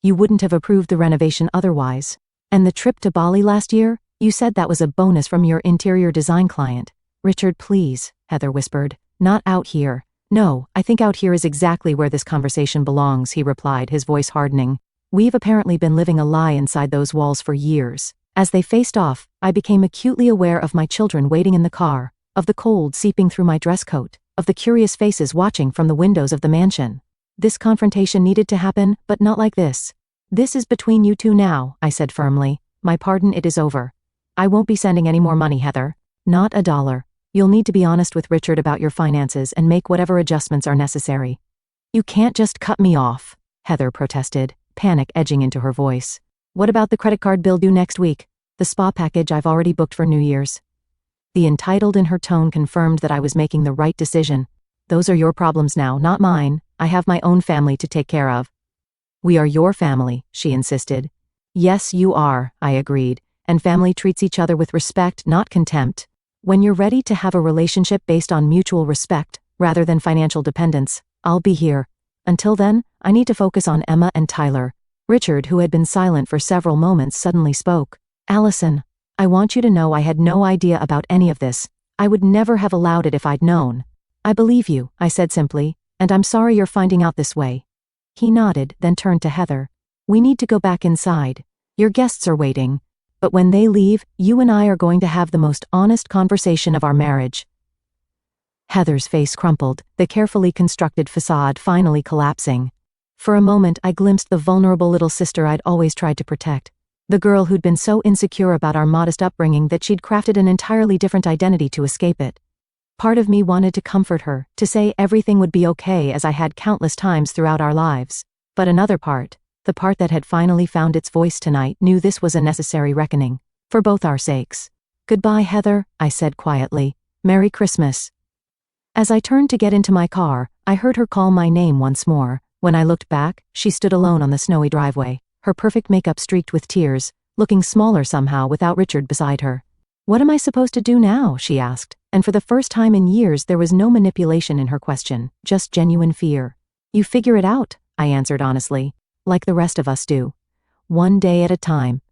You wouldn't have approved the renovation otherwise. And the trip to Bali last year? You said that was a bonus from your interior design client. Richard, please, Heather whispered. Not out here. No, I think out here is exactly where this conversation belongs, he replied, his voice hardening. We've apparently been living a lie inside those walls for years. As they faced off, I became acutely aware of my children waiting in the car, of the cold seeping through my dress coat, of the curious faces watching from the windows of the mansion. This confrontation needed to happen, but not like this. This is between you two now, I said firmly. My pardon, it is over. I won't be sending any more money, Heather. Not a dollar. You'll need to be honest with Richard about your finances and make whatever adjustments are necessary. You can't just cut me off, Heather protested, panic edging into her voice. What about the credit card bill due next week? The spa package I've already booked for New Year's. The entitled in her tone confirmed that I was making the right decision. Those are your problems now, not mine. I have my own family to take care of. We are your family, she insisted. Yes, you are, I agreed, and family treats each other with respect, not contempt. When you're ready to have a relationship based on mutual respect, rather than financial dependence, I'll be here. Until then, I need to focus on Emma and Tyler. Richard, who had been silent for several moments, suddenly spoke. Allison, I want you to know I had no idea about any of this. I would never have allowed it if I'd known. I believe you, I said simply, and I'm sorry you're finding out this way. He nodded, then turned to Heather. We need to go back inside. Your guests are waiting. But when they leave, you and I are going to have the most honest conversation of our marriage. Heather's face crumpled, the carefully constructed facade finally collapsing. For a moment I glimpsed the vulnerable little sister I'd always tried to protect. The girl who'd been so insecure about our modest upbringing that she'd crafted an entirely different identity to escape it. Part of me wanted to comfort her, to say everything would be okay as I had countless times throughout our lives. But another part, the part that had finally found its voice tonight, knew this was a necessary reckoning. For both our sakes. Goodbye, Heather, I said quietly. Merry Christmas. As I turned to get into my car, I heard her call my name once more. When I looked back, she stood alone on the snowy driveway, her perfect makeup streaked with tears, looking smaller somehow without Richard beside her. What am I supposed to do now? She asked, and for the first time in years there was no manipulation in her question, just genuine fear. You figure it out, I answered honestly, like the rest of us do. One day at a time.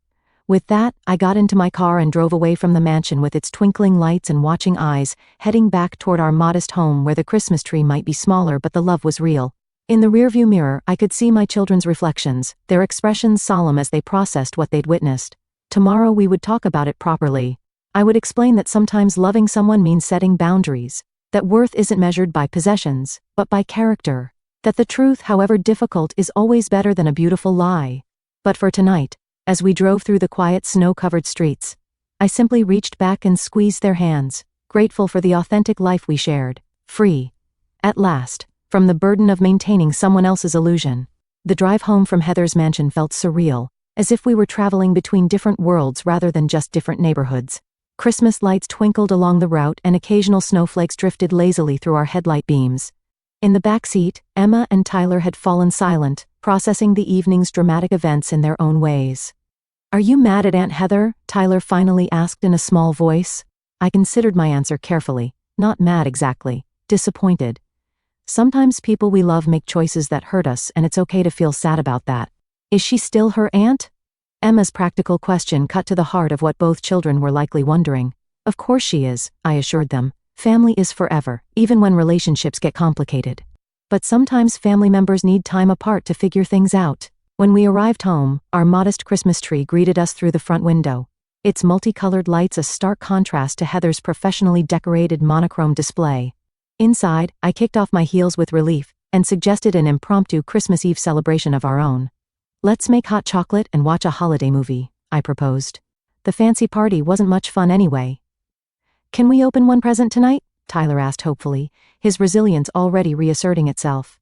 With that, I got into my car and drove away from the mansion with its twinkling lights and watching eyes, heading back toward our modest home where the Christmas tree might be smaller but the love was real. In the rearview mirror, I could see my children's reflections, their expressions solemn as they processed what they'd witnessed. Tomorrow we would talk about it properly. I would explain that sometimes loving someone means setting boundaries, that worth isn't measured by possessions, but by character, that the truth, however difficult, is always better than a beautiful lie. But for tonight, as we drove through the quiet snow-covered streets, I simply reached back and squeezed their hands, grateful for the authentic life we shared, free, at last, from the burden of maintaining someone else's illusion. The drive home from Heather's mansion felt surreal, as if we were traveling between different worlds rather than just different neighborhoods. Christmas lights twinkled along the route and occasional snowflakes drifted lazily through our headlight beams. In the back seat, Emma and Tyler had fallen silent, processing the evening's dramatic events in their own ways. Are you mad at Aunt Heather? Tyler finally asked in a small voice. I considered my answer carefully. Not mad exactly. Disappointed. Sometimes people we love make choices that hurt us, and it's okay to feel sad about that. Is she still her aunt? Emma's practical question cut to the heart of what both children were likely wondering. Of course she is, I assured them. Family is forever, even when relationships get complicated. But sometimes family members need time apart to figure things out. When we arrived home, our modest Christmas tree greeted us through the front window. Its multicolored lights a stark contrast to Heather's professionally decorated monochrome display. Inside, I kicked off my heels with relief, and suggested an impromptu Christmas Eve celebration of our own. Let's make hot chocolate and watch a holiday movie, I proposed. The fancy party wasn't much fun anyway. Can we open one present tonight? Tyler asked hopefully, his resilience already reasserting itself.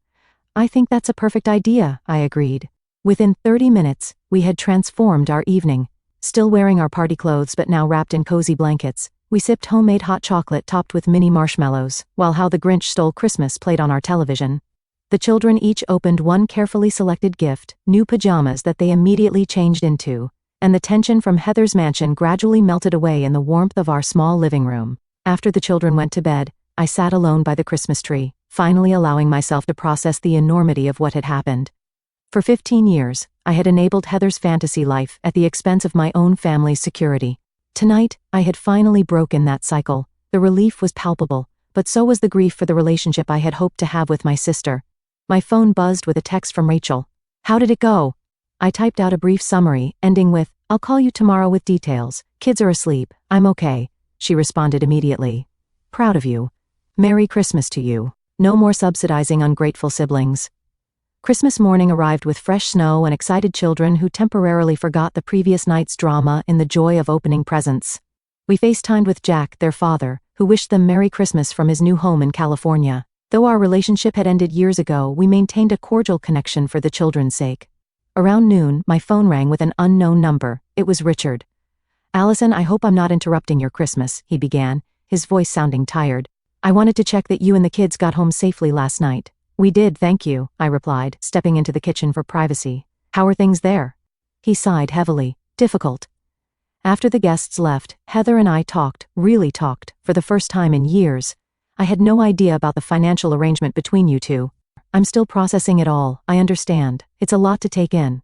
I think that's a perfect idea, I agreed. Within 30 minutes, we had transformed our evening. Still wearing our party clothes but now wrapped in cozy blankets, we sipped homemade hot chocolate topped with mini marshmallows, while How the Grinch Stole Christmas played on our television. The children each opened one carefully selected gift, new pajamas that they immediately changed into, and the tension from Heather's mansion gradually melted away in the warmth of our small living room. After the children went to bed, I sat alone by the Christmas tree, finally allowing myself to process the enormity of what had happened. For 15 years, I had enabled Heather's fantasy life at the expense of my own family's security. Tonight, I had finally broken that cycle. The relief was palpable, but so was the grief for the relationship I had hoped to have with my sister. My phone buzzed with a text from Rachel. How did it go? I typed out a brief summary, ending with, I'll call you tomorrow with details. Kids are asleep. I'm okay. She responded immediately. Proud of you. Merry Christmas to you. No more subsidizing ungrateful siblings. Christmas morning arrived with fresh snow and excited children who temporarily forgot the previous night's drama in the joy of opening presents. We FaceTimed with Jack, their father, who wished them Merry Christmas from his new home in California. Though our relationship had ended years ago, we maintained a cordial connection for the children's sake. Around noon, my phone rang with an unknown number. It was Richard. Allison, I hope I'm not interrupting your Christmas, he began, his voice sounding tired. I wanted to check that you and the kids got home safely last night. We did, thank you, I replied, stepping into the kitchen for privacy. How are things there? He sighed heavily. Difficult. After the guests left, Heather and I talked, really talked, for the first time in years. I had no idea about the financial arrangement between you two. I'm still processing it all, I understand. It's a lot to take in.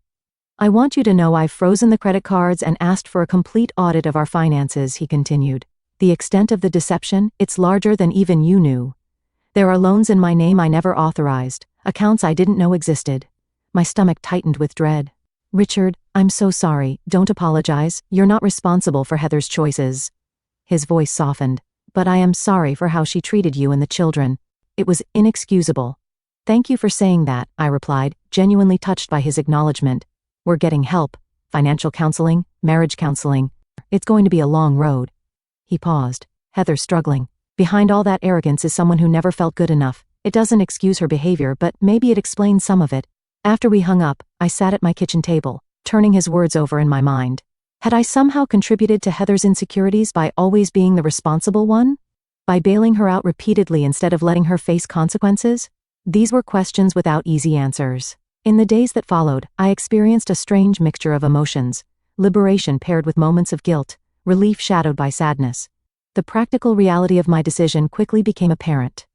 I want you to know I've frozen the credit cards and asked for a complete audit of our finances, he continued. The extent of the deception, it's larger than even you knew. There are loans in my name I never authorized, accounts I didn't know existed. My stomach tightened with dread. Richard, I'm so sorry, don't apologize, you're not responsible for Heather's choices. His voice softened. But I am sorry for how she treated you and the children. It was inexcusable. Thank you for saying that, I replied, genuinely touched by his acknowledgement. We're getting help. Financial counseling, marriage counseling. It's going to be a long road. He paused. Heather's struggling. Behind all that arrogance is someone who never felt good enough. It doesn't excuse her behavior, but maybe it explains some of it. After we hung up, I sat at my kitchen table, turning his words over in my mind. Had I somehow contributed to Heather's insecurities by always being the responsible one? By bailing her out repeatedly instead of letting her face consequences? These were questions without easy answers. In the days that followed, I experienced a strange mixture of emotions. Liberation paired with moments of guilt, relief shadowed by sadness. The practical reality of my decision quickly became apparent.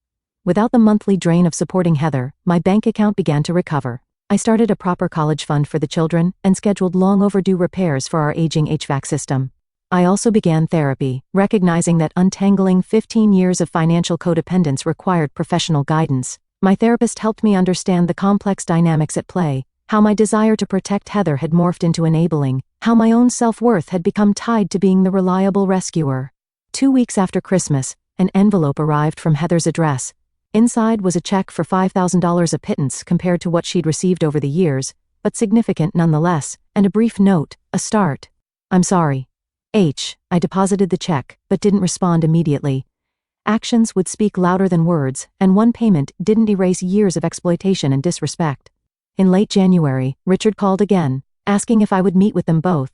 Without the monthly drain of supporting Heather, my bank account began to recover. I started a proper college fund for the children and scheduled long overdue repairs for our aging HVAC system. I also began therapy, recognizing that untangling 15 years of financial codependence required professional guidance. My therapist helped me understand the complex dynamics at play, how my desire to protect Heather had morphed into enabling, how my own self-worth had become tied to being the reliable rescuer. 2 weeks after Christmas, an envelope arrived from Heather's address. Inside was a check for $5,000, a pittance compared to what she'd received over the years, but significant nonetheless, and a brief note, a start. I'm sorry. I deposited the check, but didn't respond immediately. Actions would speak louder than words, and one payment didn't erase years of exploitation and disrespect. In late January, Richard called again, asking if I would meet with them both.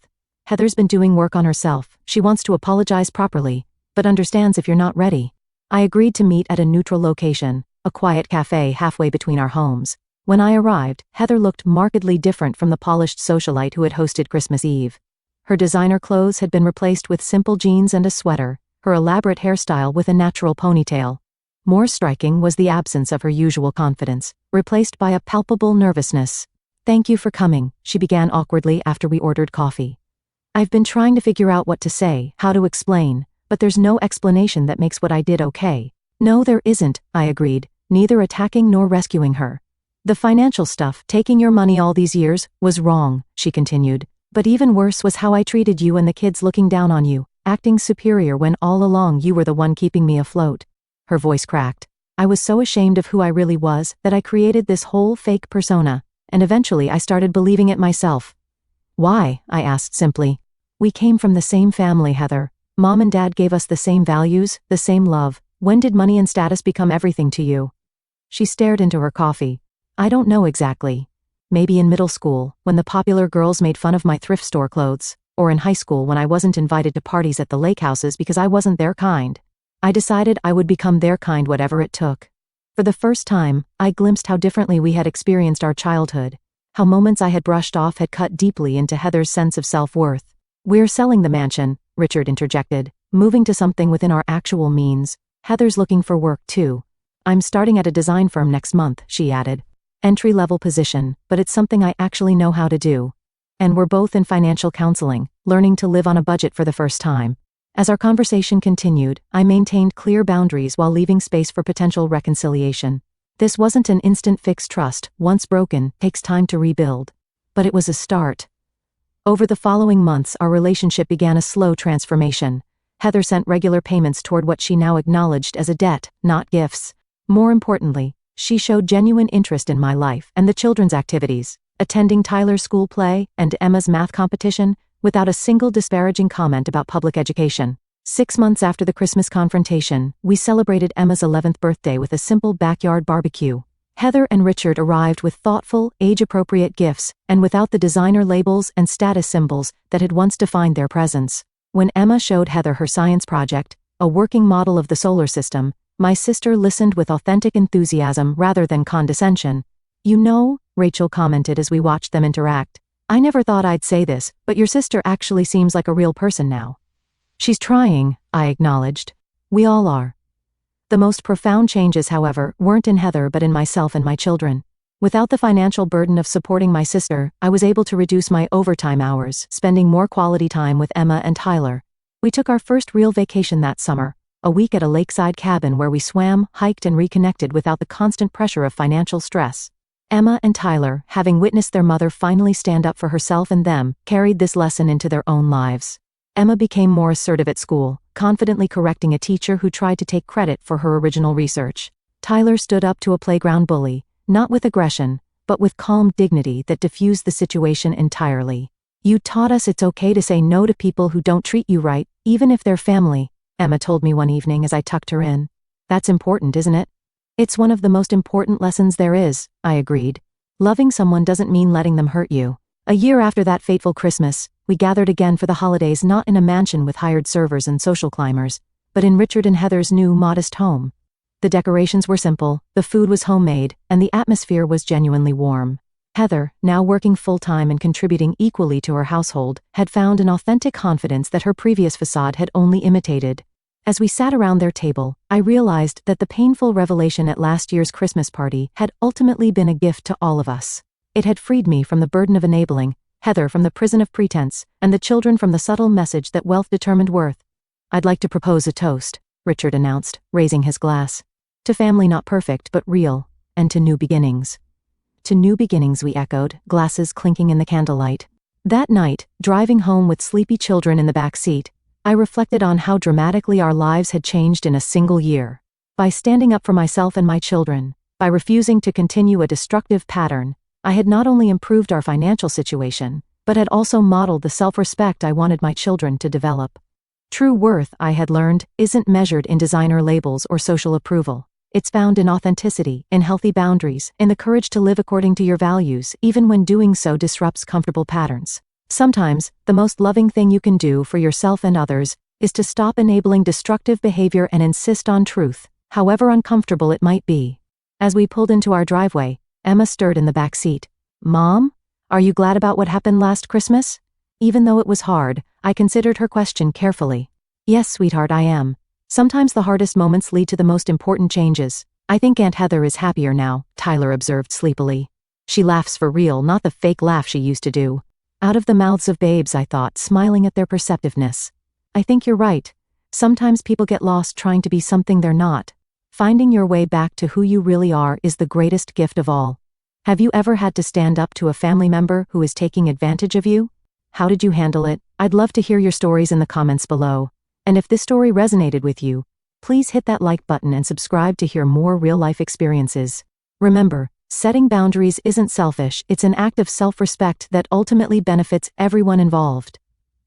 Heather's been doing work on herself. She wants to apologize properly, but understands if you're not ready. I agreed to meet at a neutral location, a quiet cafe halfway between our homes. When I arrived, Heather looked markedly different from the polished socialite who had hosted Christmas Eve. Her designer clothes had been replaced with simple jeans and a sweater, her elaborate hairstyle with a natural ponytail. More striking was the absence of her usual confidence, replaced by a palpable nervousness. Thank you for coming, she began awkwardly after we ordered coffee. I've been trying to figure out what to say, how to explain, but there's no explanation that makes what I did okay. No, there isn't, I agreed, neither attacking nor rescuing her. The financial stuff, taking your money all these years, was wrong, she continued. But even worse was how I treated you and the kids, looking down on you, acting superior when all along you were the one keeping me afloat. Her voice cracked. I was so ashamed of who I really was that I created this whole fake persona, and eventually I started believing it myself. Why? I asked simply. We came from the same family, Heather. Mom and Dad gave us the same values, the same love. When did money and status become everything to you? She stared into her coffee. I don't know exactly. Maybe in middle school, when the popular girls made fun of my thrift store clothes, or in high school when I wasn't invited to parties at the lake houses because I wasn't their kind. I decided I would become their kind whatever it took. For the first time, I glimpsed how differently we had experienced our childhood, how moments I had brushed off had cut deeply into Heather's sense of self-worth. We're selling the mansion, Richard interjected, moving to something within our actual means. Heather's looking for work too. I'm starting at a design firm next month, she added. Entry-level position, but it's something I actually know how to do. And we're both in financial counseling, learning to live on a budget for the first time. As our conversation continued, I maintained clear boundaries while leaving space for potential reconciliation. This wasn't an instant fix. Trust, once broken, takes time to rebuild. But it was a start. Over the following months, our relationship began a slow transformation. Heather sent regular payments toward what she now acknowledged as a debt, not gifts. More importantly, she showed genuine interest in my life and the children's activities, attending Tyler's school play and Emma's math competition, without a single disparaging comment about public education. 6 months after the Christmas confrontation, we celebrated Emma's 11th birthday with a simple backyard barbecue. Heather and Richard arrived with thoughtful, age-appropriate gifts, and without the designer labels and status symbols that had once defined their presence. When Emma showed Heather her science project, a working model of the solar system, my sister listened with authentic enthusiasm rather than condescension. You know, Rachel commented as we watched them interact, I never thought I'd say this, but your sister actually seems like a real person now. She's trying, I acknowledged. We all are. The most profound changes, however, weren't in Heather but in myself and my children. Without the financial burden of supporting my sister, I was able to reduce my overtime hours, spending more quality time with Emma and Tyler. We took our first real vacation that summer, a week at a lakeside cabin where we swam, hiked and reconnected without the constant pressure of financial stress. Emma and Tyler, having witnessed their mother finally stand up for herself and them, carried this lesson into their own lives. Emma became more assertive at school, confidently correcting a teacher who tried to take credit for her original research. Tyler stood up to a playground bully, not with aggression, but with calm dignity that diffused the situation entirely. You taught us it's okay to say no to people who don't treat you right, even if they're family, Emma told me one evening as I tucked her in. That's important, isn't it? It's one of the most important lessons there is, I agreed. Loving someone doesn't mean letting them hurt you. A year after that fateful Christmas, we gathered again for the holidays, not in a mansion with hired servers and social climbers, but in Richard and Heather's new, modest home. The decorations were simple, the food was homemade, and the atmosphere was genuinely warm. Heather, now working full-time and contributing equally to her household, had found an authentic confidence that her previous facade had only imitated. As we sat around their table, I realized that the painful revelation at last year's Christmas party had ultimately been a gift to all of us. It had freed me from the burden of enabling, Heather from the prison of pretense, and the children from the subtle message that wealth determined worth. I'd like to propose a toast, Richard announced, raising his glass. To family not perfect but real, and to new beginnings. To new beginnings, we echoed, glasses clinking in the candlelight. That night, driving home with sleepy children in the back seat, I reflected on how dramatically our lives had changed in a single year. By standing up for myself and my children, by refusing to continue a destructive pattern, I had not only improved our financial situation, but had also modeled the self-respect I wanted my children to develop. True worth, I had learned, isn't measured in designer labels or social approval. It's found in authenticity, in healthy boundaries, in the courage to live according to your values, even when doing so disrupts comfortable patterns. Sometimes, the most loving thing you can do for yourself and others is to stop enabling destructive behavior and insist on truth, however uncomfortable it might be. As we pulled into our driveway, Emma stirred in the back seat. Mom? Are you glad about what happened last Christmas? Even though it was hard, I considered her question carefully. Yes, sweetheart, I am. Sometimes the hardest moments lead to the most important changes. I think Aunt Heather is happier now, Tyler observed sleepily. She laughs for real, not the fake laugh she used to do. Out of the mouths of babes, I thought, smiling at their perceptiveness. I think you're right. Sometimes people get lost trying to be something they're not. Finding your way back to who you really are is the greatest gift of all. Have you ever had to stand up to a family member who is taking advantage of you? How did you handle it? I'd love to hear your stories in the comments below. And if this story resonated with you, please hit that like button and subscribe to hear more real-life experiences. Remember, setting boundaries isn't selfish, it's an act of self-respect that ultimately benefits everyone involved.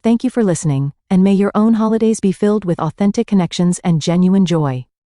Thank you for listening, and may your own holidays be filled with authentic connections and genuine joy.